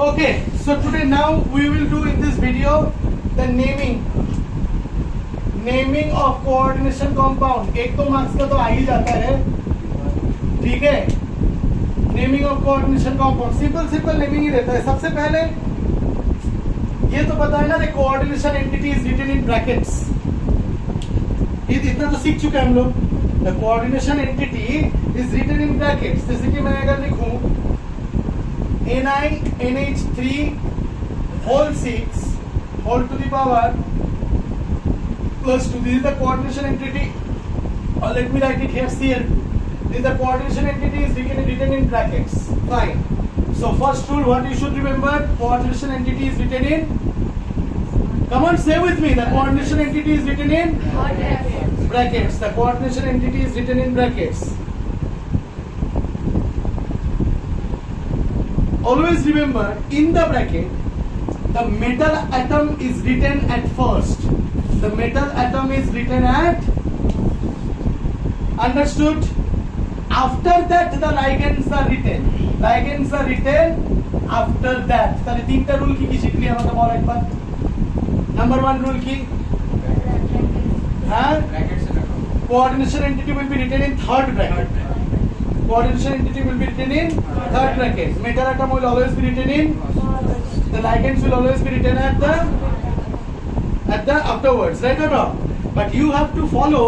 Okay, so today now we will do in this video the naming of coordination compound. एक तो marks का तो आ ही जाता है, ठीक है। Naming of coordination compound simple naming ही रहता है। सबसे पहले ये तो पता है ना, the coordination entity is written in brackets. ये इतना तो सीख चुके हैं हम लोग। The coordination entity is written in brackets. जैसे कि मैं अगर लिखूं NiNH3 whole 6 whole to the power plus 2. This is the coordination entity, or let me write it here, Cl2. This is the coordination entity is written in brackets. Fine. So first rule, what you should remember, coordination entity is written in, come on, say with me, the coordination entity is written in brackets. The coordination entity is written in brackets. Always remember, in the bracket, the metal atom is written at first. The metal atom is written at, understood? After that, the ligands are written. Ligands are written after that. তাহলে তিনটা rule কি শিখলি আমাকে বল একবার। Number 1 rule কি? হ্যাঁ, coordination entity will be written in third bracket. Coordination entity will be written in third bracket. Metal atom will always be written in. The ligands will always be written at the afterwards, right or wrong? But you have to follow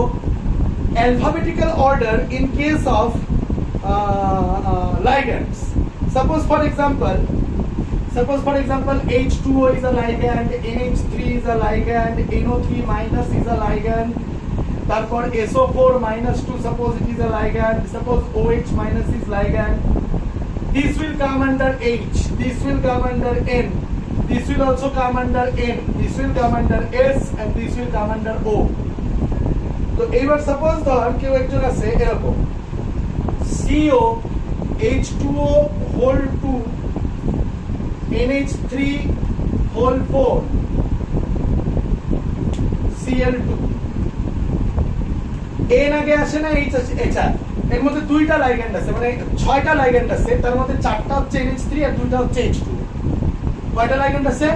alphabetical order in case of ligands. Suppose for example, H2O is a ligand, NH3 is a ligand, NO3 minus is a ligand. তারপর SO4 minus 2, suppose it is a ligand, suppose OH minus is ligand. This will come under H, this will come under N, this will also come under N, this will come under S, and this will come under O. তো এবার suppose ধর কেউ একজন আছে এরকম CO H2O whole 2 NH3 whole 4 Cl2 N আগে আসে না, এইচ আছে, HR এর মধ্যে দুইটা লাইগ্যান্ড আছে, মানে 6টা লাইগ্যান্ড আছে। তার মধ্যে 4টা হচ্ছে NH3 আর 2টা হচ্ছে H2। কয়টা লাইগ্যান্ড আছে?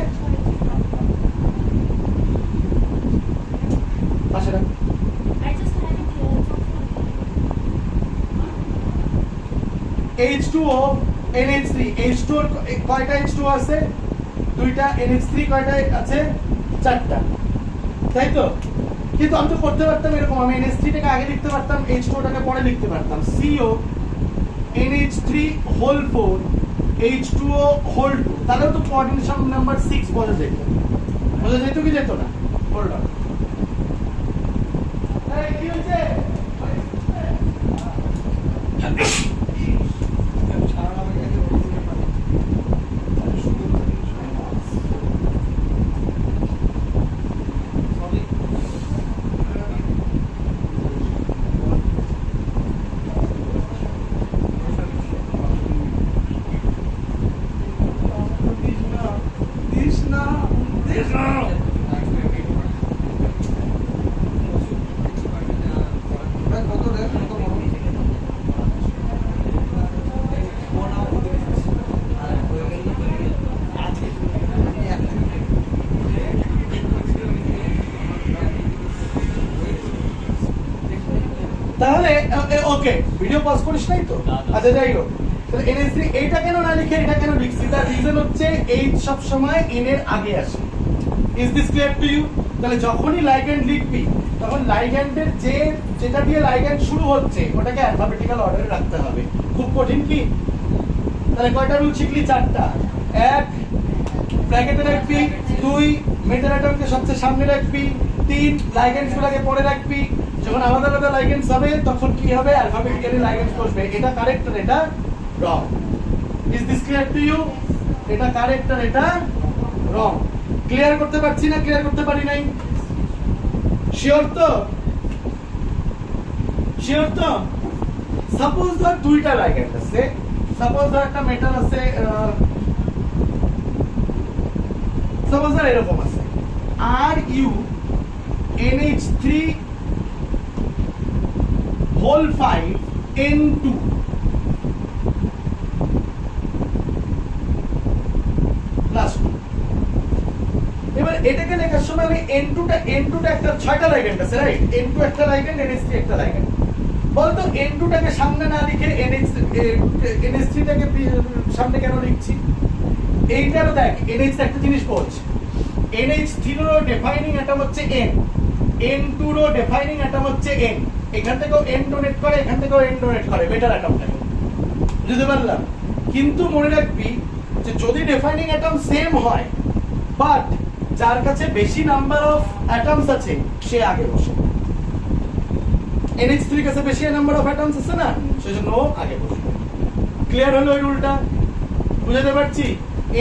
পাশে রাখ। H2O NH3 H2 কয়টা H2O আছে? দুইটা। NH3 কয়টা আছে? 4টা, তাই তো? কিন্তু আমি তো করতে পারতাম এরকম, আমি NH3 টাকে আগে লিখতে পারতাম, H2O টাকে পরে লিখতে পারতাম। CO NH3 whole 4 H2O whole 2, তাহলেও তো কোঅর্ডিনেশন নাম্বার 6 বোঝা যেত। বোঝা যেত কি যেত না? Hold on. এই কি হচ্ছে? তাহলে ওকে, ভিডিও পজ করিস নাই তো? আচ্ছা, যাই হোক, তাহলে NH3 এইটা কেন না লিখে এটা কেন লিখছি? তার রিজন হচ্ছে H সব সময় N এর আগে আসে। Is this clear to you? তাহলে যখনই লাইগ্যান্ড লিখবি তখন লাইগ্যান্ডের যেটা দিয়ে লাইগ্যান্ড শুরু হচ্ছে ওটাকে অ্যালফাবেটিক্যাল অর্ডারে রাখতে হবে। খুব কঠিন কি? তাহলে কয়টা রুল শিখলি? 4টা। 1 ব্র্যাকেটে রাখবি, 2 মেটাল অ্যাটমকে সবচেয়ে সামনে রাখবি, 3 লাইগ্যান্ডস গুলোকে পরে রাখবি। যখন আলাদা আলাদা লাইগ্যান্ডস হবে তখন কি হবে? অ্যালফাবেটিক্যালি লাইগ্যান্ডস বসবে। এটা কারেক্ট আর এটা wrong. Is this clear to you? এটা কারেক্ট আর এটা রং। ক্লিয়ার করতে পারছি না? ক্লিয়ার করতে পারি নাই? শিওর তো? শিওর তো? সাপোজ ধর দুইটা লাইগ্যান্ড আছে, সাপোজ ধর একটা মেটাল আছে, সাপোজ ধর এরকম আছে RU NH3 whole 5 N2 এটাকে লেখার সময় আমি N2 টা একটা 6টা লাইগেন্ড আছে রাইট, N2 একটা লাইগেন্ড, NH3 একটা লাইগেন্ড। বলতো N2 টাকে সামনে না লিখে NH3 টাকে সামনে কেন লিখছি? এইটারও দেখ NH একটা জিনিস বলছে, NH3 এর ডিফাইনিং অ্যাটম হচ্ছে N, N2 এর ডিফাইনিং অ্যাটম হচ্ছে N। এখান থেকেও N ডোনেট করে, এখান থেকেও N ডোনেট করে বেটার অ্যাটমটাকে, বুঝতে পারলাম? কিন্তু মনে রাখবি যে যদি ডিফাইনিং অ্যাটম সেম হয় বাট যার কাছে বেশি নাম্বার অফ অ্যাটমস আছে সে আগে বসে। NH3 কাছে বেশি নাম্বার অফ অ্যাটমস আছে না, সেজন্য ও আগে বসবে। ক্লিয়ার হলো ওই রুলটা? বুঝতে পারছি?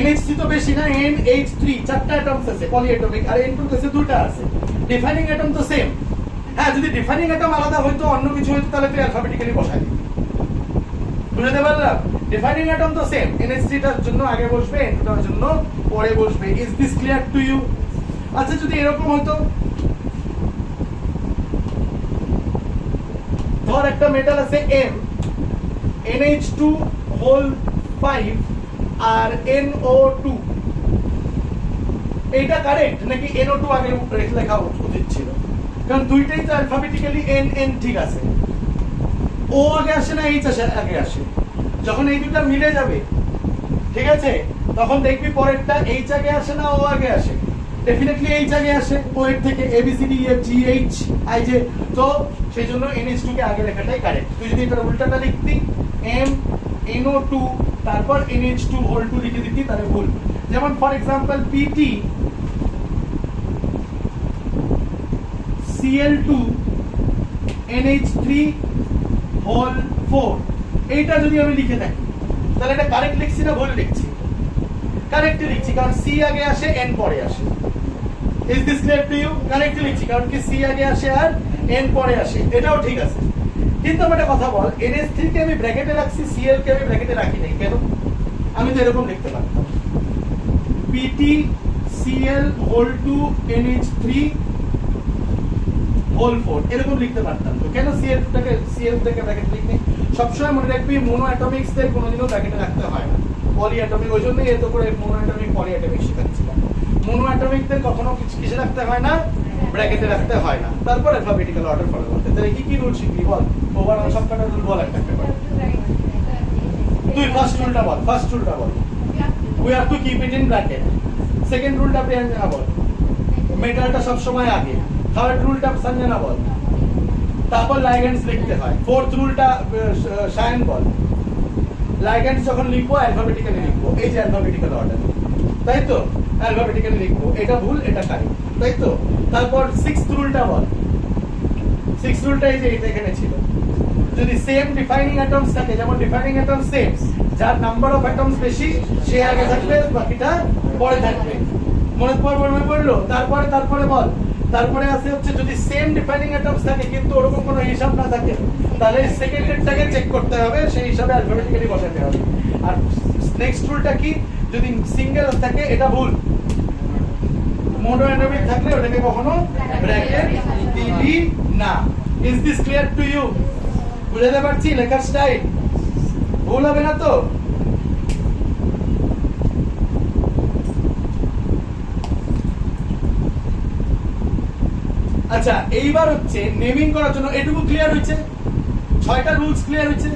NH3 তো বেশি না, NH3 চারটা অ্যাটমস আছে পলিঅ্যাটমিক, আর N2 কাছে দুটো আছে। ডিফাইনিং অ্যাটম তো সেম। হ্যাঁ, যদি ডিফাইনিং অ্যাটম আলাদা হইতো, অন্য কিছু হইতো, তাহলে তুই অ্যালফাবেটিক্যালি বসাই দিবি। বুঝতে পারলাম? ডিফাইনিং অ্যাটম তো সেম, NH3 টার জন্য আগে বসবে, N2 টার জন্য পরে বসবে। Is this clear to you? আচ্ছা, যদি এরকম হতো, ধর একটা মেটাল আছে M, NH2 হোল 5 আর NO2, এইটা কারেক্ট নাকি NO2 আগে লেখা উচিত ছিল? কারণ দুইটাই তো অ্যালফাবেটিক্যালি N ঠিক আছে। O আগে আসে না H আগে আসে? যখন এই দুটো মিলে যাবে, ঠিক আছে, তখন দেখবি পরেরটা H আগে আসে না O আগে আসে? ডেফিনেটলি H আগে আসে O এর থেকে, ABCDEFGH I J। তো সেই জন্য NH2 কে আগে লেখাটাই কারেক্ট। তুই যদি এটা উল্টাটা লিখতি M NO2 তারপর NH2 হোল 2 লিখে দিতি তাহলে ভুল। যেমন for example PT Cl2 NH3 whole 4, এইটা যদি আমি লিখে থাকি তাহলে এটা কারেক্ট লিখছি না ভুল লিখছি? কারেক্ট লিখছি, কারণ C আগে আসে N পরে আসে। Is this clear to you? Correct লিখছি কারণ কি C আগে আসে আর N পরে আসে, এটাও ঠিক আছে। কিন্তু আমার একটা কথা বল, NH3 কে আমি ব্র্যাকেটে রাখছি, Cl কে আমি ব্র্যাকেটে রাখি নাই কেন? আমি তো এরকম লিখতে পারতাম, PT Cl whole 2 NH3 whole 4 এরকম লিখতে পারতাম। তো কেন Cl টাকে ব্র্যাকেটে লিখনি? সবসময় মনে রাখবি মোনো অ্যাটমিক্স দের কোনোদিনও ব্র্যাকেটে রাখতে হয় না, পলি অ্যাটমিক। ওই জন্যই এত করে মোনো অ্যাটমিক পলি অ্যাটমিক শেখাচ্ছিলাম। মোনো অ্যাটমিকদের কখনো কিসে রাখতে হয় না? ব্র্যাকেটে রাখতে হয় না। তারপর অ্যালফাবেটিক্যাল অর্ডার ফলো করতে। তাহলে কি কি রুল শিখবি বল? ওভারঅল সবকটা রুল বল একটা করে। তুই ফার্স্ট রুলটা বল, ফার্স্ট রুলটা বল। We have to keep it in bracket. Second রুলটা প্রিয়াঞ্জনা বল, মেটালটা সব সময় আগে। থার্ড রুলটা সঞ্জনা বল, তারপর লাইগ্যান্ডস লিখতে হয়। ফোর্থ রুলটা সায়ন বল, লাইগ্যান্ডস যখন লিখবো অ্যালফাবেটিক্যালি লিখবো, এই যে অ্যালফাবেটিক্যাল অর্ডার, তাই তো? অ্যালফাবেটিক্যালি লিখবো, এটা ভুল এটা কারেক্ট, তাই তো? তারপর সিক্সথ রুলটা বল, সিক্সথ রুলটা এই যে এখানে ছিল, যদি সেম ডিফাইনিং অ্যাটমস থাকে, যেমন ডিফাইনিং অ্যাটম সেম, যার নাম্বার অফ অ্যাটমস বেশি সে আগে থাকবে, বাকিটা পরে থাকবে। মনে পড়লো? তারপরে বল, তারপরে আছে হচ্ছে যদি সেম ডিফাইনিং অ্যাটমস থাকে কিন্তু ওরকম কোনো হিসাব না থাকে, তাহলে সেকেন্ডেরটাকে চেক করতে হবে, সেই হিসাবে অ্যালফাবেটিক্যালি বসাতে হবে। আর নেক্সট রুলটা কি? যদি সিঙ্গেল থাকে এটা ভুল, মোনো অ্যাটমিক থাকলে ওটাকে কখনো ব্র্যাকেট দিবি না। Is this clear to you? বুঝতে পারছি লেখার স্টাইল? ভুল হবে না তো? আচ্ছা, এইবার হচ্ছে নেমিং করার জন্য এটুকু ক্লিয়ার হয়েছে, 6টা রুলস ক্লিয়ার হয়েছে।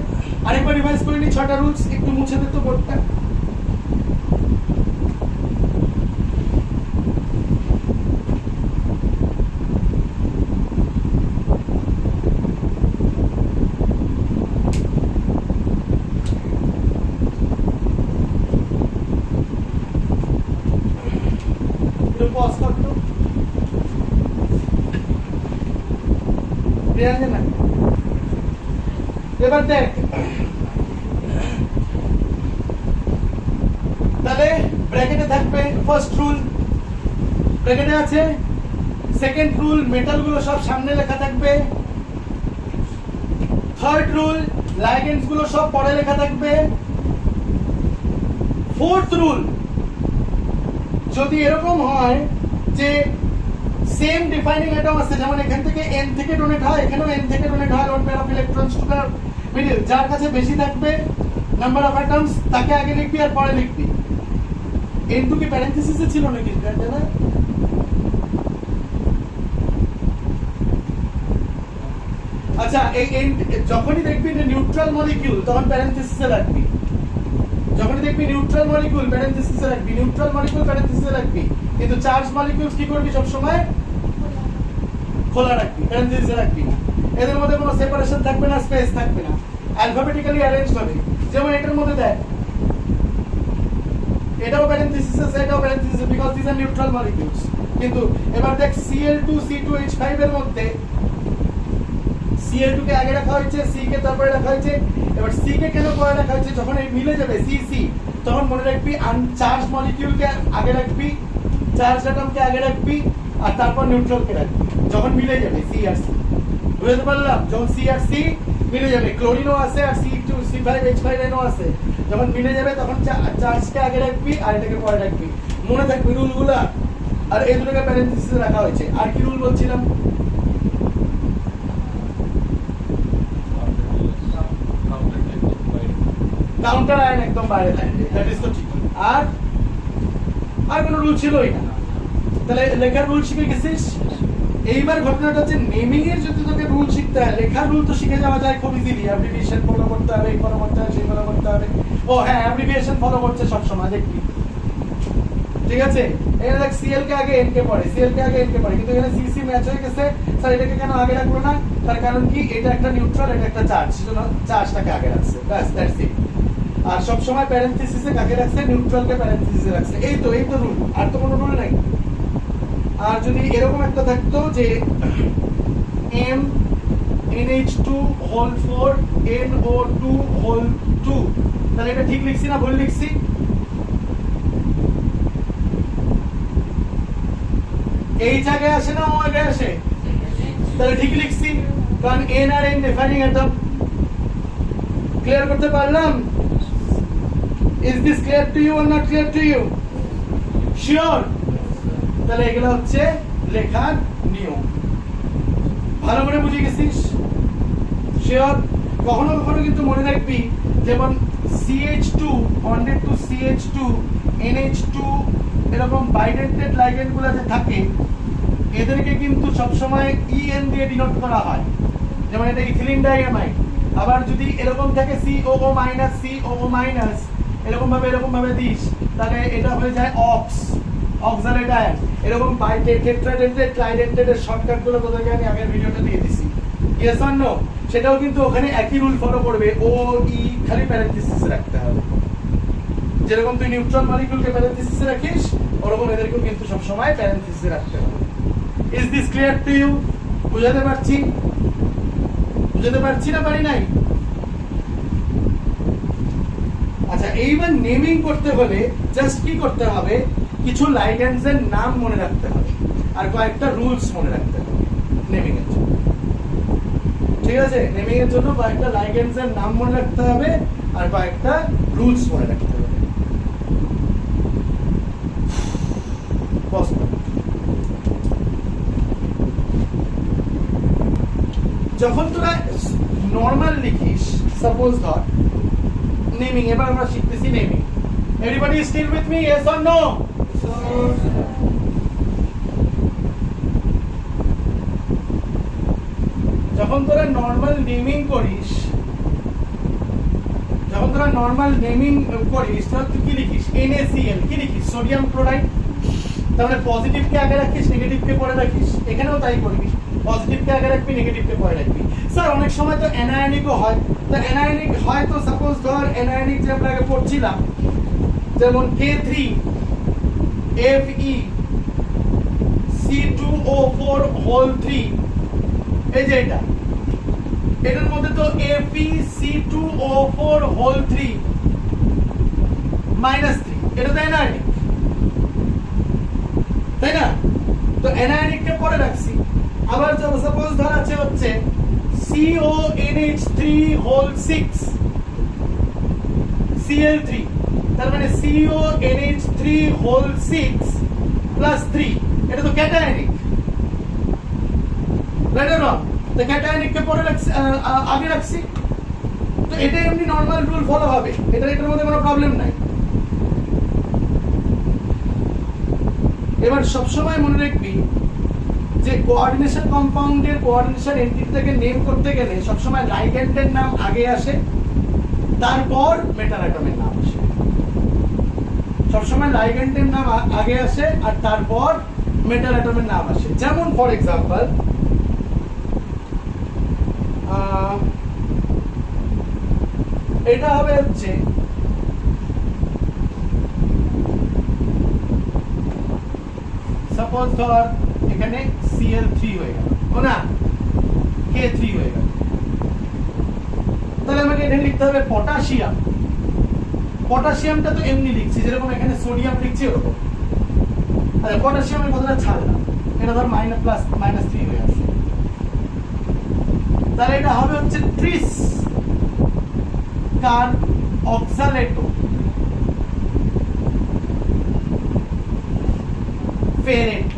আরেকবার রিভাইজ করে নি 6টা রুলস, একটু মুছে দে তো বোর্ডটা। পজ কর তো প্রিয়াঞ্জনা। এবার দেখ, তাহলে ব্র্যাকেটে থাকবে ফার্স্ট রুল, ব্র্যাকেটে আছে। সেকেন্ড রুল, মেটালগুলো সব সামনে লেখা থাকবে। থার্ড রুল, লাইগ্যান্ডস গুলো সব পরে লেখা থাকবে। ফোর্থ রুল, যদি এরকম হয় যে সেম ডিফাইনিং অ্যাটম আছে, যেমন এখান থেকে N থেকে ডোনেট হয়, এখানেও N থেকে ডোনেট হয়, lone pair of electrons to the middle, যার কাছে বেশি থাকবে নাম্বার অফ অ্যাটমস তাকে আগে লিখবি আর পরে লিখবি। N2 কি প্যারেনথেসিসে ছিল নাকি? আচ্ছা এই যখনই দেখবি যে নিউট্রাল মলিকিউল তখন প্যারেনথেসিসে রাখবি, যখনই দেখবি নিউট্রাল মলিকিউল প্যারেনথেসিসে রাখবি, নিউট্রাল মলিকিউল প্যারেনথেসিসে রাখবি, কিন্তু চার্জ মলিকিউলস কি করবি সব সময় খোলা রাখবি, প্যারেনথেসিসে রাখবি। এদের মধ্যে কোনো সেপারেশন থাকবে না, স্পেস থাকবে না, অ্যালফাবেটিক্যালি অ্যারেঞ্জড হবে। যেমন এটার মধ্যে দেখ এটাও প্যারেনথেসিস আছে, এটাও parenthesis, because this are neutral molecules. কিন্তু এবার দেখ Cl2C2H5 এর মধ্যে Cl2 কে আগে রাখা হয়েছে, C কে তারপরে রাখা হয়েছে। এবার C কে কেন পরে রাখা হয়েছে? যখন এই মিলে যাবে CC তখন মনে রাখবি আনচার্জ মলিকিউল কে আগে রাখবি, চার্জ অ্যাটম কে আগে রাখবি, আর তারপর নিউট্রাল কে রাখবি যখন মিলে যাবে C আর C। বুঝতে পারলাম? যখন C আর C মিলে যাবে, ক্লোরিনও আছে আর C2C5H5N আছে, যখন মিলে যাবে তখন চার্জ কে আগে রাখবি আর এটাকে পরে রাখবি। মনে থাকবে রুলগুলা। আর এই দুটোকে প্যারেনথেসিসে রাখা হয়েছে। আর কি রুল বলছিলাম? কাউন্টার আয়ন একদম বাইরে থাকবে, দ্যাট ইজ তো ঠিক। আর কোনো রুল ছিলই না। তাহলে লেখার রুল শিখে গেছিস। এইবার ঘটনাটা হচ্ছে নেমিং এর যদি তোকে রুল শিখতে হয়, লেখার রুল তো শিখে যাওয়া যায় খুব ইজিলি। অ্যাব্রিভিয়েশন ফলো করতে হবে, এই ফলো করতে হবে, সেই ফলো করতে হবে। ও হ্যাঁ, অ্যাব্রিভিয়েশন ফলো করছে সব সময় দেখবি, ঠিক আছে? এখানে দেখ Cl কে আগে N কে পড়ে, Cl কে আগে N কে পড়ে, কিন্তু এখানে CC ম্যাচ হয়ে গেছে। স্যার এটাকে কেন আগে রাখলো না? তার কারণ কি, এটা একটা নিউট্রাল, এটা একটা চার্জ, সেজন্য চার্জটাকে আগে রাখছে, ব্যাস দ্যাটস ইট। আর সব সময় প্যারেনথেসিসে কাকে রাখছে? নিউট্রালকে প্যারেনথেসিসে রাখছে। এই তো রুল, আর তো কোনো রুল নাই। আর যদি এরকম একটা থাকতো যে M NH2 whole 4 NO2 whole 2, তাহলে এটা ঠিক লিখছি না ভুল লিখছি? এই জায়গায় আসে না ও জায়গায় আসে? তাহলে ঠিক লিখছি, কারণ N আর N ডিফাইনিং অ্যাটম। ক্লিয়ার করতে পারলাম? Is this clear to you or not clear to you? Sure? তাহলে এগুলো হচ্ছে লেখার নিয়ম। ভালো করে বুঝে গেছিস? শিওর? কখনো কখনো কিন্তু মনে রাখবি, যেমন CH2 bonded two CH2 NH2 এরকম বাইডেন্টেড লাইগেন্ড গুলো যে থাকে, এদেরকে কিন্তু সবসময় EN দিয়ে ডিনোট করা হয়। যেমন এটা ইথিলিন ডাইয়ামাইড। আবার যদি এরকম থাকে COO মাইনাস COO মাইনাস এরকম ভাবে দিস, তাহলে এটা হয়ে যায় অক্স, অক্সালেট আয়ন। এরকম টেট্রাডেন্টেড ট্রাইডেন্টেড এর শর্টকাট গুলো তোদেরকে আমি আগের ভিডিওতে দিয়ে দিছি। Yes or no? সেটাও কিন্তু ওখানে একই রুল ফলো করবে, ও ই খালি প্যারেনথেসিসে রাখতে হবে। যেরকম তুই নিউট্রন মলিকিউলকে প্যারেনথেসিসে রাখিস, ওরকম এদেরকেও কিন্তু সব সময় প্যারেনথেসিসে রাখতে হবে। Is this clear to you? বুঝাতে পারছি না পারি নাই? আচ্ছা, এইবার নেমিং করতে হলে জাস্ট কি করতে হবে, কিছু লাইগেন্ডস এর নাম মনে রাখতে হবে আর কয়েকটা রুলস মনে রাখতে হবে নেমিং এর জন্য। ঠিক আছে? নেমিং এর জন্য কয়েকটা লাইগেন্ডস এর নাম মনে রাখতে হবে আর কয়েকটা রুলস মনে রাখতে হবে। যখন তোরা নরমাল লিখিস, সাপোজ ধর নেমিং, এবার আমরা শিখতেছি naming. Everybody still with me? Yes or no? যখন তোরা নরমাল নেমিং করিস, তাহলে তুই কি লিখিস? NaCl কি লিখিস? Sodium chloride. তাহলে পজিটিভ কে আগে রাখিস, নেগেটিভ কে পরে রাখিস। এখানেও তাই করবি, পজিটিভ কে আগে রাখবি, নেগেটিভ কে পরে রাখবি। স্যার অনেক সময় তো অ্যানায়নিকও হয়। তো অ্যানায়নিক হয় তো সাপোজ ধর অ্যানায়নিক যে আমরা আগে পড়ছিলাম, যেমন K3Fe C2O4 whole 3, এই যে এটার মধ্যে তো FeC2O4 whole 3 -3, এটা তো অ্যানায়নিক, তাই না? তো অ্যানায়নিক কে পরে রাখছি। আবার সাপোজ ধর আছে হচ্ছে CONH3 whole 6 Cl3, তার মানে CONH3 whole 6 plus 3, এটা তো ক্যাটায়নিক, রাইট অর রং? তো ক্যাটায়নিক কে পরে রাখছি, আগে রাখছি। তো এটা এমনি নরমাল রুল ফলো হবে, এটার মধ্যে কোনো প্রবলেম নাই। এবার সবসময় মনে রাখবি যে কোঅর্ডিনেশন কম্পাউন্ডের কোঅর্ডিনেশন এন্টিটিটাকে নেম করতে গেলে সবসময় লাইগ্যান্ডের নাম আগে আসে, তারপর মেটাল অ্যাটমের নাম আসে। সবসময় লাইগ্যান্ডের নাম আগে আসে আর তারপর মেটাল অ্যাটমের নাম আসে। যেমন ফর এক্সাম্পল এটা হবে হচ্ছে সাপোজ ধর এখানে Cl3 হয়ে গেল, ও না K3 হয়ে গেল, তাহলে আমাকে এখানে লিখতে হবে পটাশিয়াম। পটাশিয়ামটা তো এমনি লিখছি যেরকম এখানে সোডিয়াম লিখছি ওরকম। আচ্ছা পটাশিয়ামের কথাটা ছাড়লাম, এটা ধর -3 হয়ে আসছে, তাহলে এটা হবে হচ্ছে ট্রিস কার অক্সালেটো ফেরেট।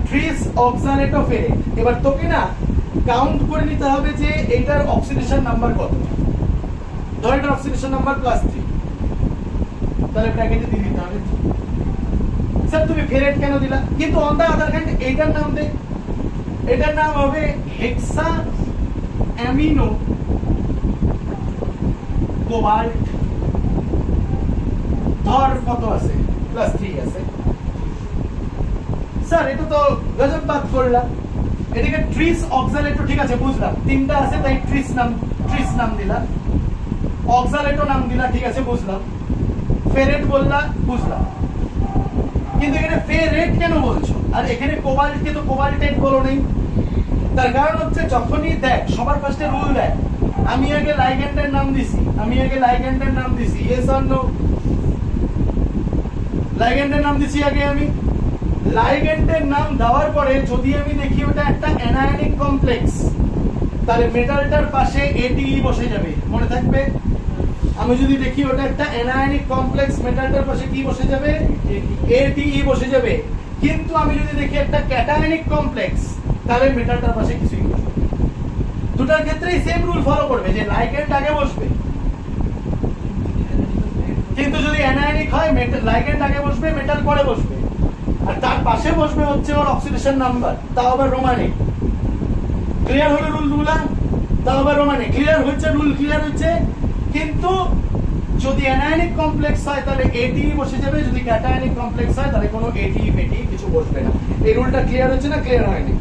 ট্রিস অক্সালেটো ফেরেট। এবার তোকে না কাউন্ট করে নিতে হবে যে এটার অক্সিডেশন নাম্বার কত। ধর এটার অক্সিডেশন নাম্বার +3, তাহলে ব্র্যাকেটে দিয়ে দিতে হবে। স্যার তুমি ফেরেট কেন দিলা? কিন্তু অন দা আদার হ্যান্ড এটার নাম দে, এটার নাম হবে হেক্সা অ্যামিনো কোবাল্ট। ধর কত আছে? +3 আছে। স্যার এটা তো গজব বাদ করলাম, এটাকে ট্রিস অক্সালেটো, ঠিক আছে বুঝলাম, তিনটা আছে তাই ট্রিস নাম দিলা, অক্সালেটো নাম দিলা, ঠিক আছে বুঝলাম, ফেরেট বললা বুঝলাম, কিন্তু এখানে ফেরেট কেন বলছো আর এখানে কোবাল্টকে তো কোবাল্টেট বলো নেই? তার কারণ হচ্ছে যখনই দেখ সবার ফার্স্টে রুল দেখ, আমি আগে লাইগ্যান্ডের নাম দিছি, ইয়েস অর নো? লাইগ্যান্ডের নাম দিছি আগে আমি। লাইগ্যান্ডের নাম দেওয়ার পরে যদি আমি দেখি ওটা একটা অ্যানায়নিক কমপ্লেক্স, তাহলে মেটালটার পাশে ATE বসে যাবে, মনে থাকবে? আমি যদি দেখি ওটা একটা অ্যানায়নিক কমপ্লেক্স, মেটালটার পাশে কি বসে যাবে? ATE বসে যাবে। কিন্তু আমি যদি দেখি একটা ক্যাটায়নিক কমপ্লেক্স, তাহলে মেটালটার পাশে কিছুই বসবে। দুটার ক্ষেত্রেই সেম রুল ফলো করবে যে লাইগ্যান্ড আগে বসবে, কিন্তু যদি অ্যানায়নিক হয় লাইগ্যান্ড আগে বসবে, মেটাল পরে বসবে, আর তার পাশে বসবে হচ্ছে ওর অক্সিডেশন নাম্বার, তাও আবার রোমানে। ক্লিয়ার হলো রুলগুলা? তাও আবার রোমানে। ক্লিয়ার হচ্ছে? রুল ক্লিয়ার হচ্ছে? কিন্তু যদি অ্যানায়নিক কমপ্লেক্স হয় তাহলে ATE বসে যাবে, যদি ক্যাটায়নিক কমপ্লেক্স হয় তাহলে কোনো ATE ফেটি কিছু বসবে না। এই রুলটা ক্লিয়ার হচ্ছে না ক্লিয়ার হয়নি?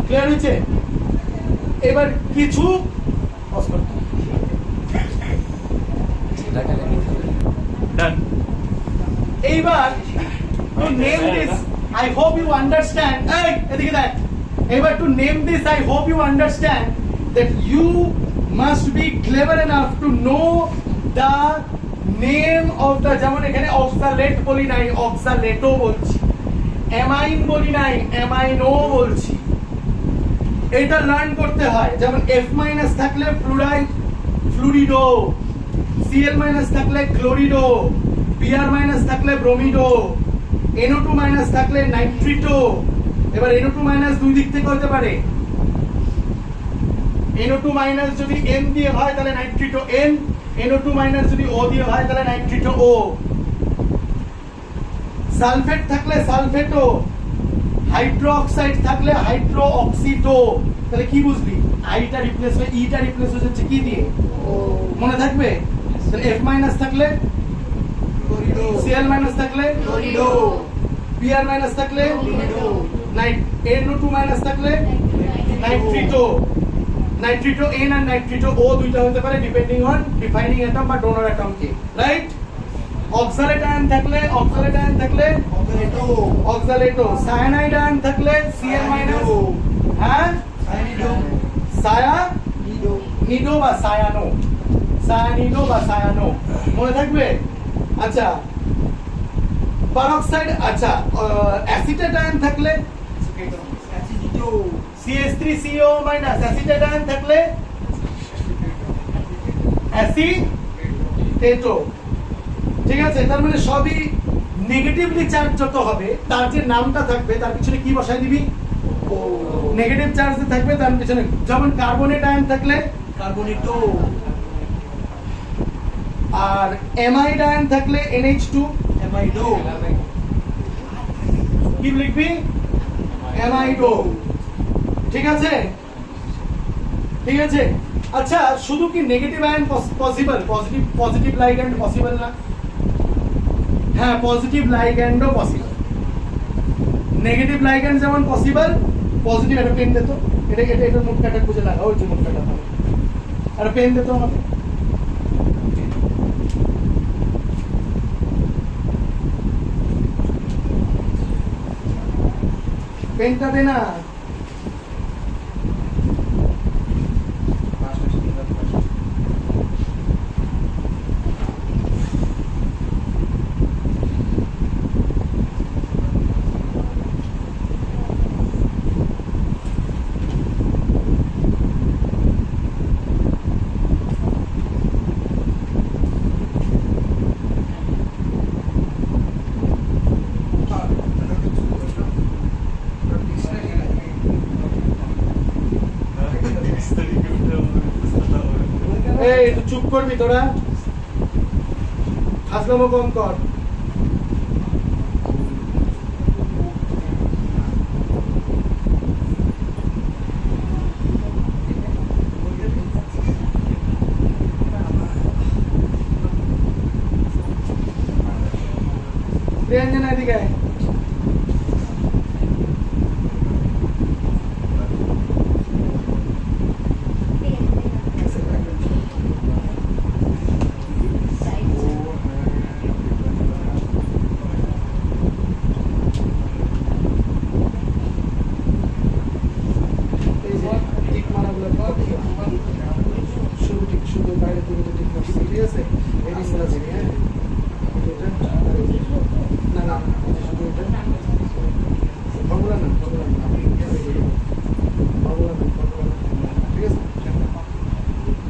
ক্লিয়ার হচ্ছে? এবার কিছু done. এইবার to name this, I hope you understand. এই এদিকে দেখ। এবার to name this, I hope you understand that you must be clever enough to know the name of the, যেমন এখানে অক্সালেট বলি নাই, অক্সালেটো বলছি, অ্যামাইন বলি নাই, অ্যামাইনো বলছি। এটা লার্ন করতে হয়। যেমন F- থাকলে ফ্লুরাইড, ফ্লুরিডো, Cl- থাকলে ক্লোরিডো, Br- থাকলে ব্রোমিডো, NO2- থাকলে নাইট্রিটো। এবার NO2- দুই দিক থেকে হতে পারে। NO2- যদি N দিয়ে হয় তাহলে নাইট্রিটো N, NO2- যদি O দিয়ে হয় তাহলে নাইট্রিটো O। সালফেট থাকলে সালফেটো, হাইড্রোক্সাইড থাকলে হাইড্রোঅক্সিটো। তাহলে কি বুঝলি? আইটা রিপ্লেস হয়ে ইটা রিপ্লেস হচ্ছে কি দিয়ে? মনে থাকবে? তাহলে F- থাকলে ক্লোরিডো, Cl- থাকলে ক্লোরিডো, Br- থাকলে ব্রোমিডো, NO2- থাকলে নাইট্রিটো। নাইট্রিটো N আর নাইট্রিটো O দুইটা হতে পারে ডিপেন্ডিং অন ডিফাইনিং অ্যাটম বা ডোনার অ্যাটম কে, রাইট? অক্সালেট আয়ন থাকলে অক্সালেটো, সায়ানাইড আয়ন থাকলে Cl-, হ্যাঁ সায়ানিডো বা সায়ানো, মনে থাকবে? আচ্ছা পারক্সাইড, আচ্ছা অ্যাসিটেট আয়ন থাকলে CH3CO-, অ্যাসিটেট আয়ন থাকলে অ্যাসিটেটো। ঠিক আছে, তার মানে সবই নেগেটিভলি চার্জ যত হবে তার যে নামটা থাকবে তার পিছনে কি বসাই দিবি? নেগেটিভ চার্জ থাকবে তার পিছনে। যেমন কার্বনেট আয়ন থাকলে কার্বনেটো, আর অ্যামাইড আয়ন থাকলে NH2 অ্যামাইডো। কি লিখবি অ্যামাইডো ঠিক আছে ঠিক আছে আচ্ছা শুধু কি negative ion possible positive ligand possible না হ্যাঁ পজিটিভ লাইগ্যান্ডও পসিবল নেগেটিভ লাইগ্যান্ড যেমন পসিবল পজিটিভ একটা পেন দিত এটা মুখটা খুঁজে লাগা ওই যে মুখটা আর পেন দিত আমাকে পেনটা দে না একটু চুপ করবি তোরা হাসলামো কম কর প্রিয়াঞ্জনা এদিকে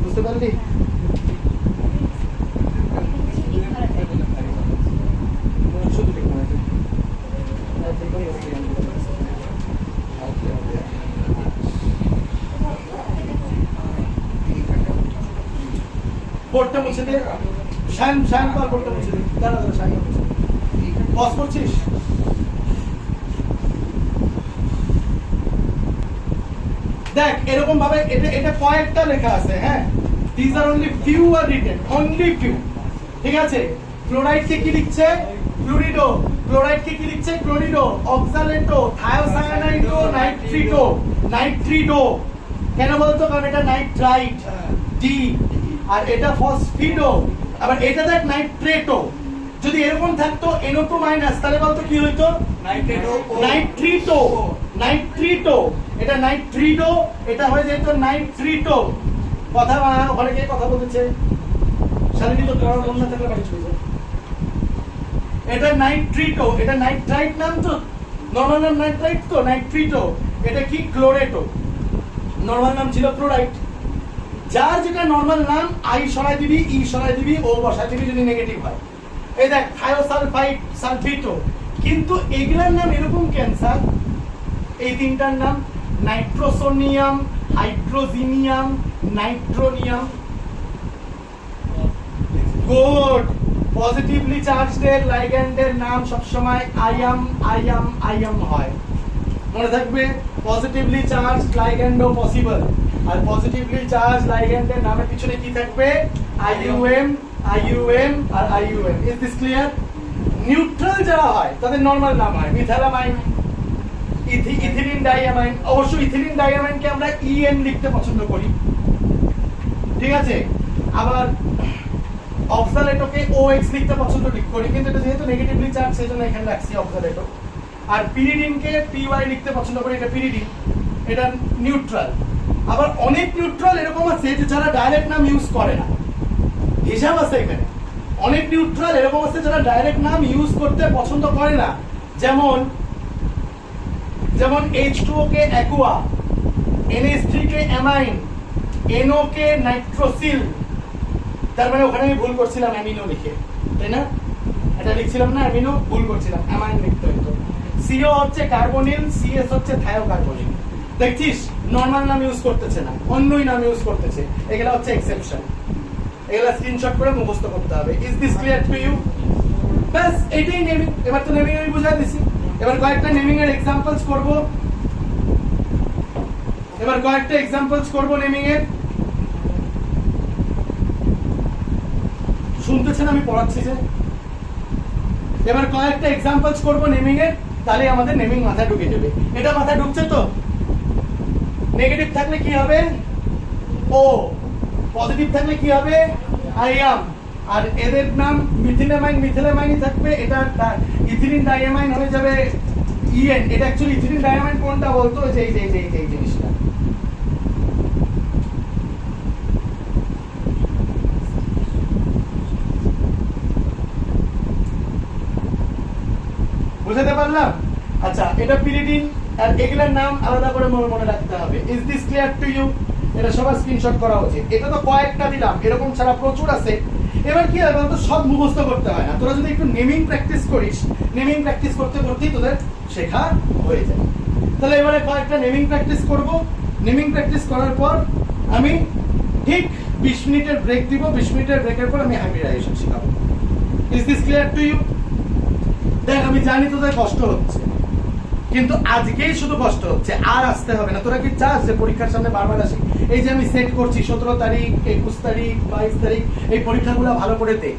বুঝতে পারলি শুধু ঠিক মনে বোর্ডটা মুছে দে শাইন কর বোর্ডটা মুছে দে দাঁড়া শাইন পজ করছিস দেখ এরকম ভাবে এটা কয়েকটা লেখা আছে হ্যাঁ this are only few are written only few ঠিক আছে ক্লোরাইড কে কি লিখছে ফ্লুরিডো ক্লোরাইড কে কি লিখছে ক্লোরিডো অক্সালেটো থায়োসায়ানাইডো নাইট্রিডো কেন বলতো কারণ এটা নাইট্রাইট ডি আর এটা ফসফিডো আবার এটা দেখ নাইট্রেটো যদি এরকম থাকতো NO2 মাইনাস তাহলে বলতো কি হইতো নাইট্রিটো এটা নাইট্রিডো এটা হয়ে যেত নাইট্রিটো কথা ওখানে কে কথা বলতেছে শালিনী তো পড়ার মন না থাকলে বাড়ি চলে যায় এটা নাইট্রিটো এটা নাইট্রাইট নাম তো নরমাল নাম নাইট্রাইট তো নাইট্রিটো এটা কি ক্লোরেটো নরমাল নাম ছিল ক্লোরাইড যার যেটা নরমাল নাম আই সরাই দিবি ই সরাই দিবি ও বসাই দিবি যদি নেগেটিভ হয় এই দেখ থায়োসালফাইড সালফিটো কিন্তু এগুলার নাম এরকম ক্যান্সার এই তিনটার নাম nitrosonium hydrazinium nitronium good positively charged লাইগ্যান্ডের নাম সব সময় আইএম হয় মনে থাকবে পজিটিভলি চার্জড লাইগ্যান্ডও পসিবল আর পজিটিভলি চার্জ লাইগ্যান্ডের নামের পিছনে কি থাকবে IUM আর IUM is this clear neutral যারা হয় তাদের নরমাল নাম হয় মিথাইলামাইন ইথিলিন ডাইয়ামাইন অবশ্যই ইথিলিন ডাইয়ামাইনকে আমরা EN লিখতে পছন্দ করি ঠিক আছে আবার অক্সালেটোকে OX লিখতে পছন্দ করি কিন্তু এটা যেহেতু নেগেটিভলি চার্জ সেজন্য এখানে রাখছি অক্সালেটো আর পিরিডিনকে PY লিখতে পছন্দ করি এটা পিরিডিন এটা নিউট্রাল আবার অনেক নিউট্রাল এরকম আছে যে যারা ডাইরেক্ট নাম ইউজ করে না হিসাব আছে এখানে অনেক নিউট্রাল এরকম আছে যারা ডাইরেক্ট নাম ইউজ করতে পছন্দ করে না যেমন H2O কে অ্যাকুয়া NH3 কে অ্যামাইন NO কে নাইট্রোসিল তার মানে ওখানে আমি ভুল করছিলাম অ্যামিনো লিখে তাই না এটা লিখছিলাম না অ্যামিনো ভুল করছিলাম অ্যামাইন লিখতে হতো CO হচ্ছে কার্বনিল CS হচ্ছে থায়োকার্বনিল দেখছিস নরমাল নাম ইউজ করতেছে না অন্যই নাম ইউজ করতেছে এগুলা হচ্ছে এক্সেপশন এগুলা স্ক্রিনশট করে মুখস্থ করতে হবে is this clear to you বাস এটাই নেমি এবার তো নেমি আমি বুঝাই দিছি এবার কয়েকটা নেমিং এর এক্সাম্পলস করব। নেমিং এর। শুনতেছেন আমি পড়াচ্ছি যে? এবার কয়েকটা এক্সাম্পলস করব নেমিং এর, তাহলে আমাদের নেমিং মাথায় ঢুকে যাবে। এটা মাথায় ঢুকছে তো? নেগেটিভ থাকলে কি হবে? ও। পজিটিভ থাকলে কি হবে? I am. আর এদের নাম মিথিলামাইনই থাকবে, এটা ইথিলিন ডাইয়ামাইন হয়ে যাবে ইএন। এটা অ্যাকচুয়ালি ইথিলিন ডাইয়ামাইন কোনটা বলতো? যে এই জিনিসটা। বুঝতে পারলাম? আচ্ছা, এটা পিরিডিন, আর এগুলোর নাম আলাদা করে মনে রাখতে হবে। Is this clear to you? এটা সবার স্ক্রিনশট করা উচিত। এটা তো কয়েকটা দিলাম, এরকম ছাড়া প্রচুর আছে। এবার কি হয় বলতো, সব মুখস্থ করতে হয় না। তোরা যদি একটু নেমিং প্র্যাকটিস করিস, নেমিং প্র্যাকটিস করতে করতেই তোদের শেখা হয়ে যাবে। তাহলে এবারে কয়েকটা নেমিং প্র্যাকটিস করব। নেমিং প্র্যাকটিস করার পর আমি ঠিক 20 মিনিটের ব্রেক দিব। 20 মিনিটের ব্রেকের পর আমি হাইব্রিডাইজেশন শেখাবো। Is this clear to you? দেখ, আমি জানি তোদের কষ্ট হচ্ছে, কিন্তু আজকেই শুধু কষ্ট হচ্ছে, আর আসতে হবে না। তোরা কি চাস যে পরীক্ষার সামনে বারবার আসি? এই যে আমি সেট করছি 17 তারিখ, 21 তারিখ, 22 তারিখ, এই পরীক্ষাগুলো ভালো করে দে।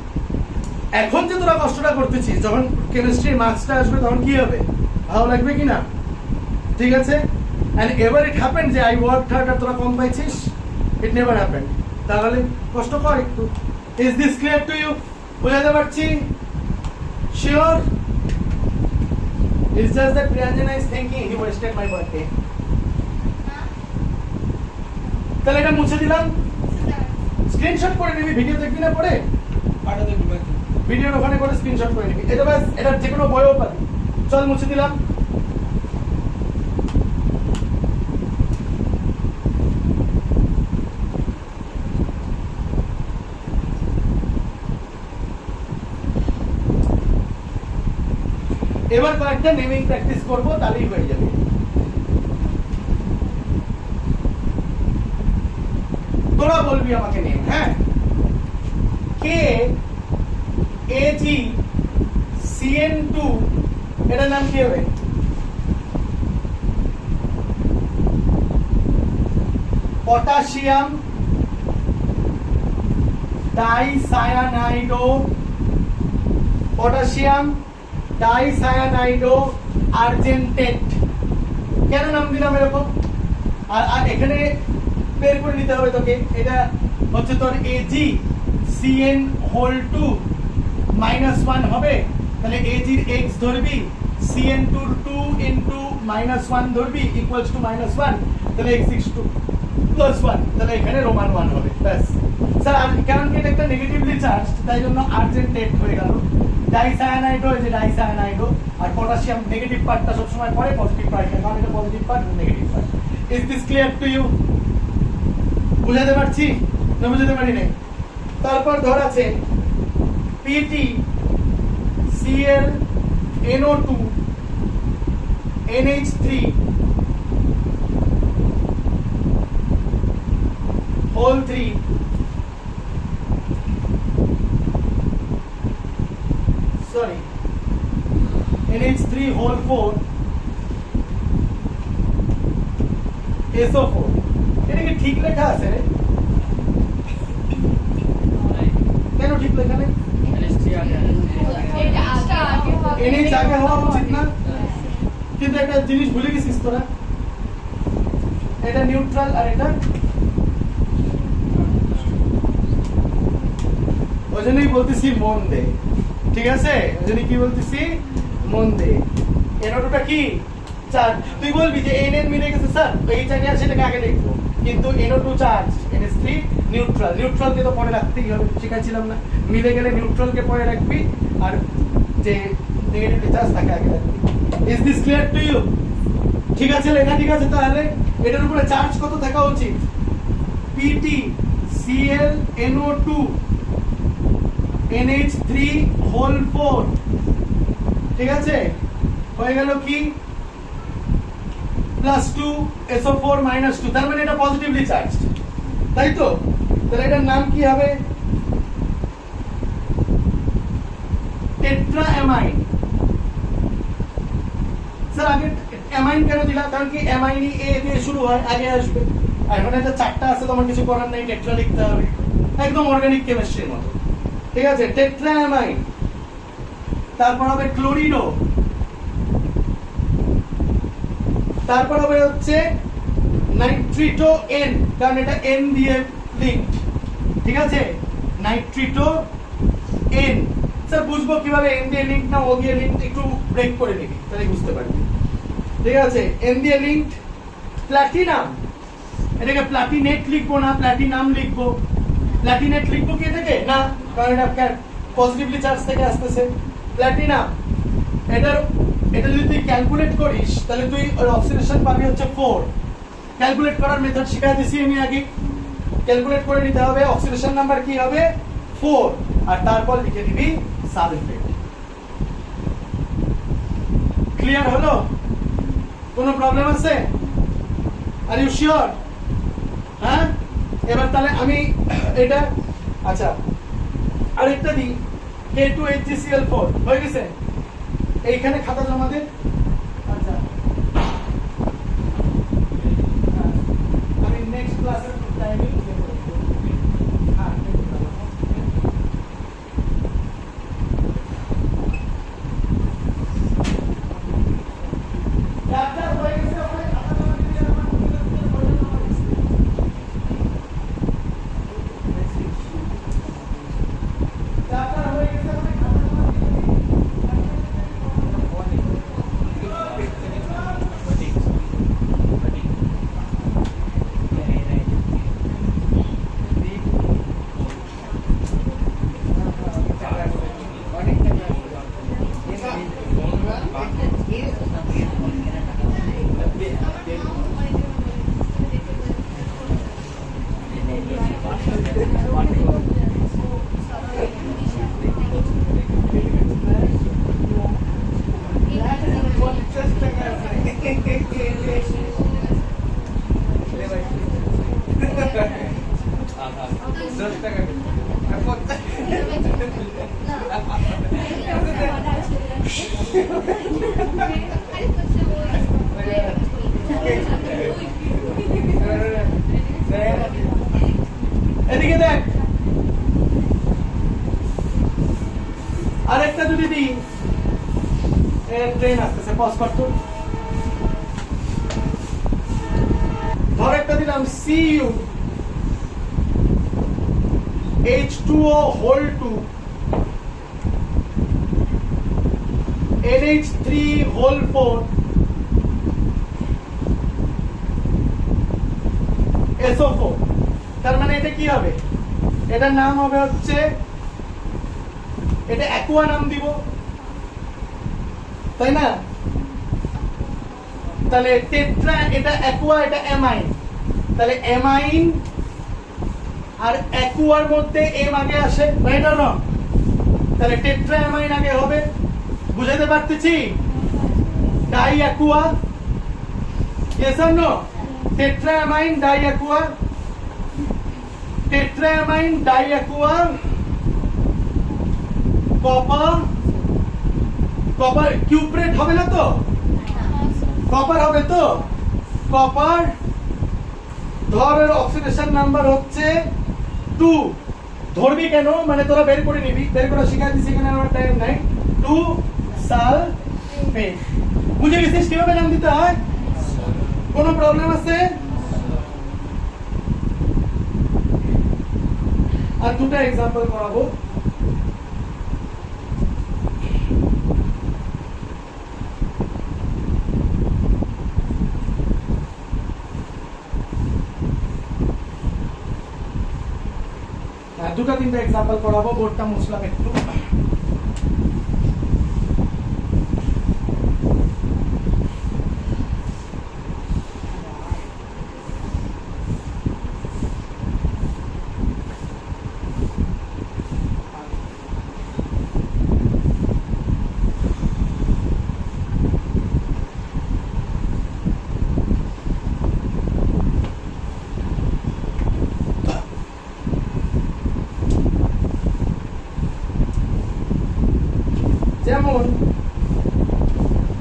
এখন যে তোরা কষ্টটা করতেছিস, যখন কেমিস্ট্রির মার্কসটা আসবে তখন কি হবে? ভালো লাগবে কিনা? ঠিক আছে? এন্ড এভার ইট হ্যাপেন্ড যে আই ওয়ার্ক হার্ড আর তোরা কম পাইছিস? It never happened. তাহলে কষ্ট কর একটু। Is this clear to you? বুঝাতে পারছি? Sure? It's just that Priyanjana is thinking he wasted my birthday. তাহলে এটা মুছে দিলাম। স্ক্রিনশট করে নিবি, ভিডিও দেখবি না পরে? পাঠাতে দিবি। ভিডিওর ওখানে করে স্ক্রিনশট করে নিবি। এটা বাস, এটা যে কোনো বইও পাবি। চল মুছে দিলাম। এবার কয়েকটা নেমিং প্র্যাকটিস করব, তাহলেই হয়ে যাবে। তোরা বলবি আমাকে নেম। হ্যাঁ, কে এজি CN2, এটার নাম কি হবে? Potassium dicyanido, potassium dicyanido argentate. কেন নাম দিলাম এরকম? আর এখানে বের করে নিতে হবে তোকে। এটা হচ্ছে তোর AgCN2 -1 হবে। তাহলে Ag এর x ধরবি, CN2 এর 2 into -1 ধরবি, ইকুয়ালস টু -1। তাহলে x = 1, তাহলে এখানে রোমান 1 হবে। ব্যাস স্যার, কারণ কি এটা একটা নেগেটিভলি চার্জ, তাই জন্য আর্জেন্টেট হয়ে গেল। ডাইসায়ানাইডো, এই যে ডাইসায়ানাইডো, আর পটাশিয়াম নেগেটিভ পার্টটা সব সময় পড়ে, পজিটিভ পার্ট না, কারণ এটা positive part, negative part. Is this clear to you? বুঝাতে পারছি না? বুঝাতে পারি নাই? তারপর ধর আছে PtClNO2 NH3 whole 3 sorry NH3 whole 4 SO4। এটা কি ঠিক লেখা আছে রে? কেন ঠিক লেখা নেই? NH আগে হওয়া উচিত না? কিন্তু একটা জিনিস ভুলে গেছিস তোরা, এটা নিউট্রাল আর এটা, ওই জন্যই বলতেছি মন দে। ঠিক আছে? ওই জন্য কি বলতেছি? মন দে। NO2টা কি? চার্জ। তুই বলবি যে NN মিলে গেছে স্যার, এই জায়গায় আর সেটাকে আগে দেখবো, কিন্তু NO2 চার্জ, NH3 নিউট্রাল। নিউট্রালকে তো পরে রাখতেই হবে, শিখাইছিলাম না? মিলে গেলে নিউট্রালকে পরে রাখবি, আর যে নেগেটিভ চার্জ তাকে আগে রাখবি। Is this clear to you? ঠিক আছে, লেখা ঠিক আছে। তাহলে এটার উপরে চার্জ কত থাকা উচিত? PtClNO2 NH3 whole 4। ঠিক আছে? হয়ে গেল কি? +2 SO4 -2, তার মানে এটা পজিটিভলি চার্জড, তাই তো? তাহলে এটার নাম কি হবে? টেট্রাঅ্যামাইন। স্যার আগে অ্যামাইন কেন দিলা? কারণ কি অ্যামাইনই এ দিয়ে শুরু হয়, আগে আসবে। আর এখন এটা চারটা আছে, তোমার কিছু করার নেই, টেট্রা লিখতে হবে, একদম অর্গানিক কেমিস্ট্রির মতো। ঠিক আছে, টেট্রা অ্যামাইন। তারপর হবে ক্লোরিনো, তারপর হবে হচ্ছে নাইট্রিটো এন, কারণ এটা এন দিয়ে লিংকড। ঠিক আছে, নাইট্রিটো এন। স্যার বুঝবো কিভাবে এন দিয়ে লিংক না ও দিয়ে লিংক? একটু ব্রেক করে দেখি, তাহলে বুঝতে পারবি। ঠিক আছে, এন দিয়ে লিংকড। প্ল্যাটিনাম, এটাকে প্ল্যাটিনেট লিখবো না, প্ল্যাটিনাম লিখবো। প্ল্যাটিনেট লিখবো কি এটাকে? না, কারণ এটা পজিটিভলি চার্জ থেকে আসতেছে। প্ল্যাটিনাম, এটা যদি তুই ক্যালকুলেট করিস তাহলে তুই অক্সিডেশন পাবি হচ্ছে 4। ক্যালকুলেট করার মেথড শিখাই দিছি আমি আগে। ক্যালকুলেট করে নিতে হবে, অক্সিডেশন নাম্বার কি হবে? 4। আর তারপর লিখে দিবি সালফেট। ক্লিয়ার হলো? কোনো প্রবলেম আছে? Are you sure? হ্যাঁ, এবার তাহলে আমি এটা, আচ্ছা আরেকটা দিই, K2HgCl4 হয়ে গেছে। এইখানে খাতা জমা দে। আচ্ছা, আমি নেক্সট ক্লাসের টাইমিং দেব। হ্যাঁ, ডাক্তার হয়ে গেছে, ওখানে খাতা জমা দিবি। আমার ডাক্তার হয়ে গেছে, ওখানে খাতা জমা দিবি। এদিকে দেখ, আরেকটা যদি দিই, ট্রেন আসতেছে, পজ করতো। ধর একটা দিলাম Cu H2O whole 2 NH3 whole 4 SO4। তার মানে এটা কি হবে? এটার নাম হবে হচ্ছে, এটা অ্যাকুয়া নাম দিব, তাই না? তাহলে টেট্রা, এটা অ্যাকুয়া, এটা অ্যামাইন। তাহলে অ্যামাইন আর অ্যাকুয়ার মধ্যে এম আগে আসে, রাইট অর রং? তাহলে টেট্রা অ্যামাইন আগে হবে। বুঝাতে পারতেছি? Di aqua, yes or no? Tetra amine di aqua, tetra amine di aqua, copper cuprate হবে না তো? কপার হবে তো? কপার, ধর অক্সিডেশন নাম্বার হচ্ছে 2। ধরবি কেন? মানে তোরা বের করে নিবি, বের করে শিখা দিছি, এখানে আমার টাইম নাই। 2 সালফেট। বুঝে গেছিস কিভাবে নাম দিতে হয়? কোনো প্রবলেম আছে? আর দুটো এক্সাম্পল করাবো। দুটা তিনটা এক্সাম্পল করাবো, বোর্ডটা মুছলাম একটু। যেমন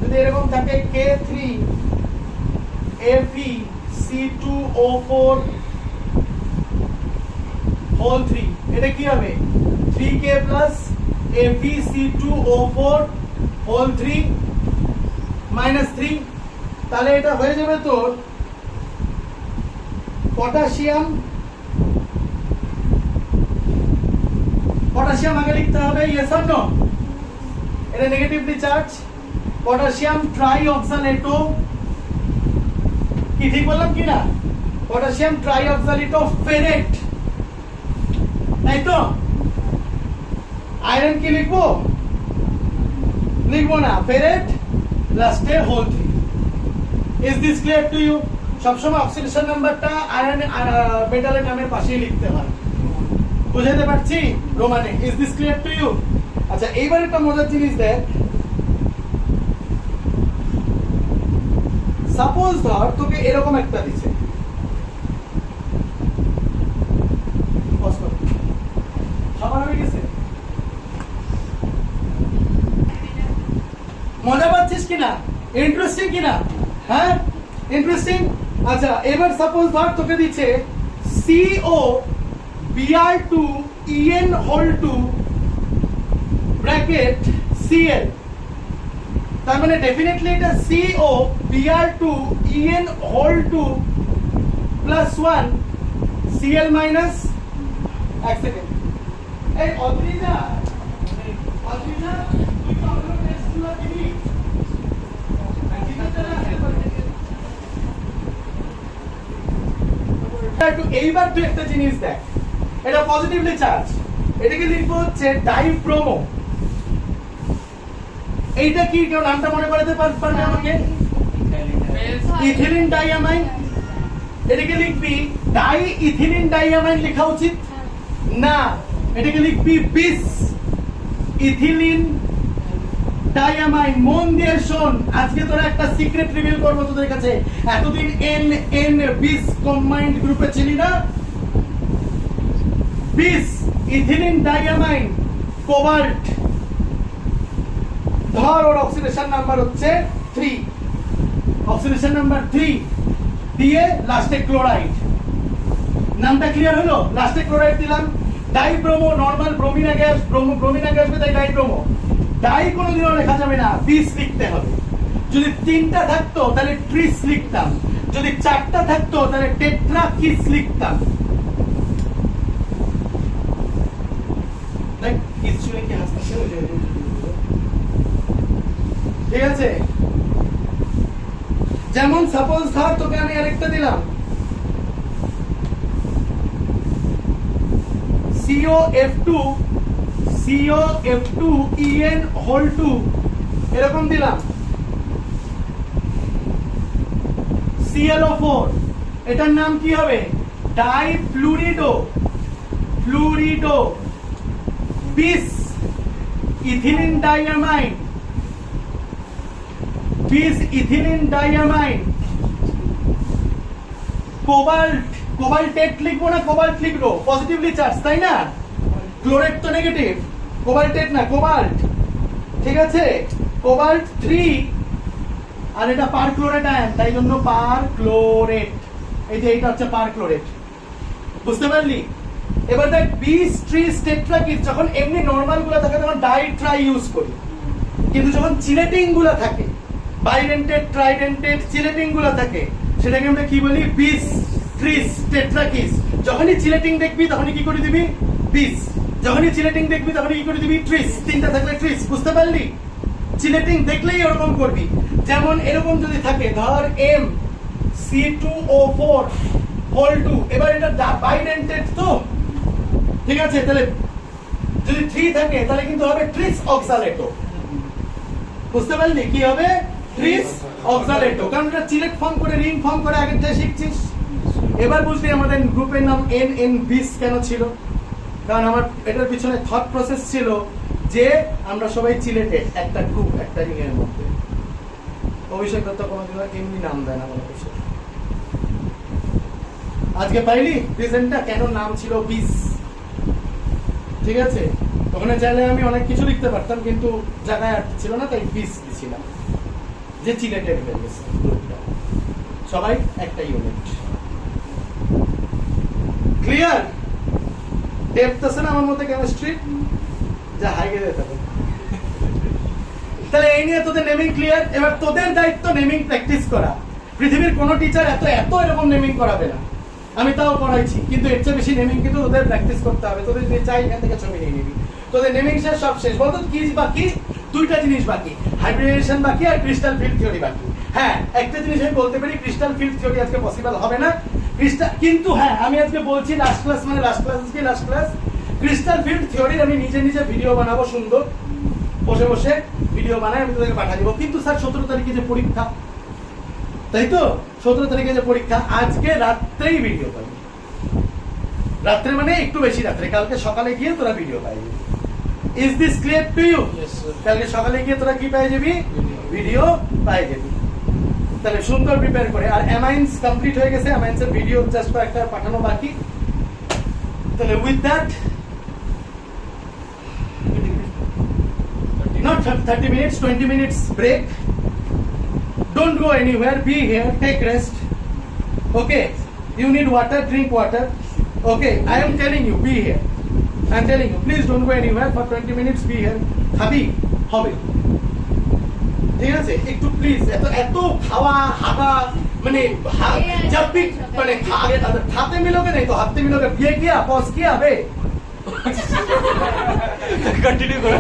যদি যদি এরকম থাকে K3 FeC2O4 হোল 3, এটা কি হবে 3K plus FeC2O4 whole 3 minus 3, তাহলে এটা হয়ে যাবে তোর পটাশিয়াম আগে লিখতে হবে, ইয়েস অর নো? এটা নেগেটিভলি চার্জ পটাশিয়াম ট্রাইঅক্সালেটো, কি ঠিক বললাম কি না? পটাশিয়াম ট্রাইঅক্সালেটো ফেরেট, তাই তো? আয়রন কি লিখবো? লিখবো না, ফেরেট লাস্টে হোল 3। Is this clear to you? সবসময় অক্সিডেশন নাম্বারটা আয়রন মেটালের নামের পাশেই লিখতে হয়, বুঝাতে পারছি রোমানে? Is this clear to you? আচ্ছা, এইবার একটা মজার জিনিস দেখ, সাপোজ ধর তোকে এরকম একটা দিছে, সবার হয়ে গেছে? মজা পাচ্ছিস কিনা? ইন্টারেস্টিং কিনা? হ্যাঁ, ইন্টারেস্টিং। আচ্ছা, এবার সাপোজ ধর তোকে দিচ্ছে CO Br2 En whole 2 bracket Cl, তার মানে ডেফিনেটলি এটা CO Br2 En whole 2 plus 1 Cl minus, এক সেকেন্ড, এই অদ্রিজা তুই তো আমাদের টেস্টগুলো দিবি, এইবার তুই একটা জিনিস দেখ, এটা পজিটিভলি চার্জ, এটাকে লিখবো হচ্ছে ডাইব্রোমো। এইটা কি, কেউ নামটা মনে করাতে পারবে আমাকে? ইথিলিন ডাইয়ামাইন। এটাকে লিখবি ডাই ইথিলিন ডাইয়ামাইন লেখা উচিত না, এটাকে লিখবি বিস ইথিলিন ডাইয়ামাইন। মন দিয়ে শোন, আজকে তোরা একটা সিক্রেট রিভিল করবো তোদের কাছে। এতদিন এন বিস কম্বাইন্ড গ্রুপে ছিলি না? বিস ইথিলিন ডাইয়ামাইন কোবাল্ট, ধর ওর অক্সিডেশন নাম্বার হচ্ছে 3, অক্সিডেশন নাম্বার 3 দিয়ে লাস্টে ক্লোরাইড, নামটা ক্লিয়ার হলো? লাস্টে ক্লোরাইড দিলাম। ডাইব্রোমো, নরমাল ব্রোমিনা গ্যাস, ব্রোমিনা গ্যাস তাই ডাইব্রোমো। ডাই কোনোদিনও লেখা যাবে না, বিস লিখতে হবে। যদি 3টা থাকতো তাহলে ট্রিস লিখতাম, যদি 4টা থাকতো তাহলে টেট্রাকিস লিখতাম। ঠিক আছে? যেমন সাপোজ ধর তোকে আমি আরেকটা দিলাম COF2 En হোল 2, এরকম দিলাম ClO4, এটার নাম কি হবে? ডাইফ্লুরিডো বিস ইথিলিন ডাইয়ামাইন কোবাল্টেট লিখবো না কোবাল্ট লিখবো? পজিটিভলি চার্জ, তাই না? ক্লোরেট তো নেগেটিভ, কোবাল্টেট না কোবাল্ট, ঠিক আছে? কোবাল্ট 3, আর এটা পার ক্লোরেট আয়ন, তাই জন্য পার ক্লোরেট, এই যে এটা হচ্ছে পার ক্লোরেট, বুঝতে পারলি? এবার দেখ বিস ট্রিস টেট্রাকিস, যখন এমনি নরমাল গুলো থাকে তখন ডাই ট্রাই ইউজ করি, কিন্তু যখন চিলেটিং গুলো থাকে, বাইডেন্টেড ট্রাইডেন্টেড চিলেটিং গুলো থাকে, সেটাকে আমরা কি বলি? বিস ট্রিস টেট্রাকিস। যখনই চিলেটিং দেখবি তখনই কি করে দিবি? বিস। যখনই চিলেটিং দেখবি তখনই কি করে দিবি? ট্রিস। 3টা থাকলে ট্রিস, বুঝতে পারলি? চিলেটিং দেখলেই এরকম করবি। যেমন এরকম যদি থাকে, ধর MC2O4 হোল 2, এবার এটা বাইডেন্টেড তো, ঠিক আছে? তাহলে যদি 3 থাকে তাহলে কিন্তু হবে ট্রিস অক্সালেটো, বুঝতে পারলি? কি হবে? ট্রিস অক্সালেটো, কারণ এটা চিলেট ফর্ম করে রিং ফর্ম করে আগেরটা শিখছিস। এবার বুঝলি আমাদের গ্রুপের নাম NN বিস কেন ছিল? কারণ আমার এটার পিছনে থট প্রসেস ছিল যে আমরা সবাই চিলেটেড, একটা গ্রুপ, একটা রিং এর মধ্যে। অভিষেক দত্ত কোনোদিন এমনি নাম দেয় না কোনো কিছু। আজকে পাইলি রিজনটা কেন নাম ছিল বিস, ঠিক আছে? ওখানে চাইলে আমি অনেক কিছু লিখতে পারতাম, কিন্তু জায়গায় ছিল না, তাই বিস দিছিলাম। যে চিলেটেড হয়ে গেছে গ্রুপটা, সবাই একটা ইউনিট। ক্লিয়ার? দেখতেছে না আমার মধ্যে কেমিস্ট্রি যা হাই গেলে থাকে। তাহলে এই নিয়ে তোদের নেমিং ক্লিয়ার। এবার তোদের দায়িত্ব নেমিং প্র্যাকটিস করা। পৃথিবীর কোনো টিচার এত এরকম নেমিং করাবে না, আমি তাও পড়াইছি, কিন্তু এর চেয়ে বেশি নেমিং কিন্তু তোদের প্র্যাকটিস করতে হবে। তোদের যে চাই এখান থেকে ছবি নিয়ে নিবি। তোদের নেমিং শেষ, সব শেষ। বলতো কি বাকি? দুইটা জিনিস বাকি, হাইব্রিডেশন বাকি আর ক্রিস্টাল ফিল্ড থিওরি বাকি। হ্যাঁ, একটা জিনিস আমি বলতে পারি, ক্রিস্টাল ফিল্ড থিওরি আজকে পসিবল হবে না। কিন্তু হ্যাঁ, আমি আজকে বলছি লাস্ট ক্লাস, মানে লাস্ট ক্লাস ক্রিস্টাল ফিল্ড থিওরির আমি নিজে ভিডিও বানাবো, সুন্দর বসে বসে ভিডিও বানাই, আমি তোদেরকে পাঠিয়ে দিব। কিন্তু স্যার 17 তারিখে যে পরীক্ষা, তাই তো 17 তারিখে যে পরীক্ষা, আজকে রাত্রেই ভিডিও পাবি। রাত্রে মানে একটু বেশি রাত্রে, কালকে সকালে গিয়ে তোরা ভিডিও পাই যাবি। Is this clear to you? কালকে সকালে গিয়ে তোরা কি পাই যাবি? ভিডিও পাই যাবি। তাহলে সুন্দর প্রিপেয়ার করে। আর অ্যামাইন্স কমপ্লিট হয়ে গেছে, অ্যামাইন্সের ভিডিও জাস্ট একটা পাঠানো বাকি। তাহলে with that, not 30 minutes, 20 minutes break. Don't go anywhere, be here, take rest. Okay, you need water, drink water. Okay, I am telling you, be here. I am telling you, please don't go anywhere for 20 minutes, be here. খাবি হবে, ঠিক আছে? একটু please, এত খাওয়া হাঁটা, মানে जब भी মানে खाते मिलोगे नहीं तो हाथते मिलोगे। ये किया, पॉज किया बे, कंटिन्यू करो।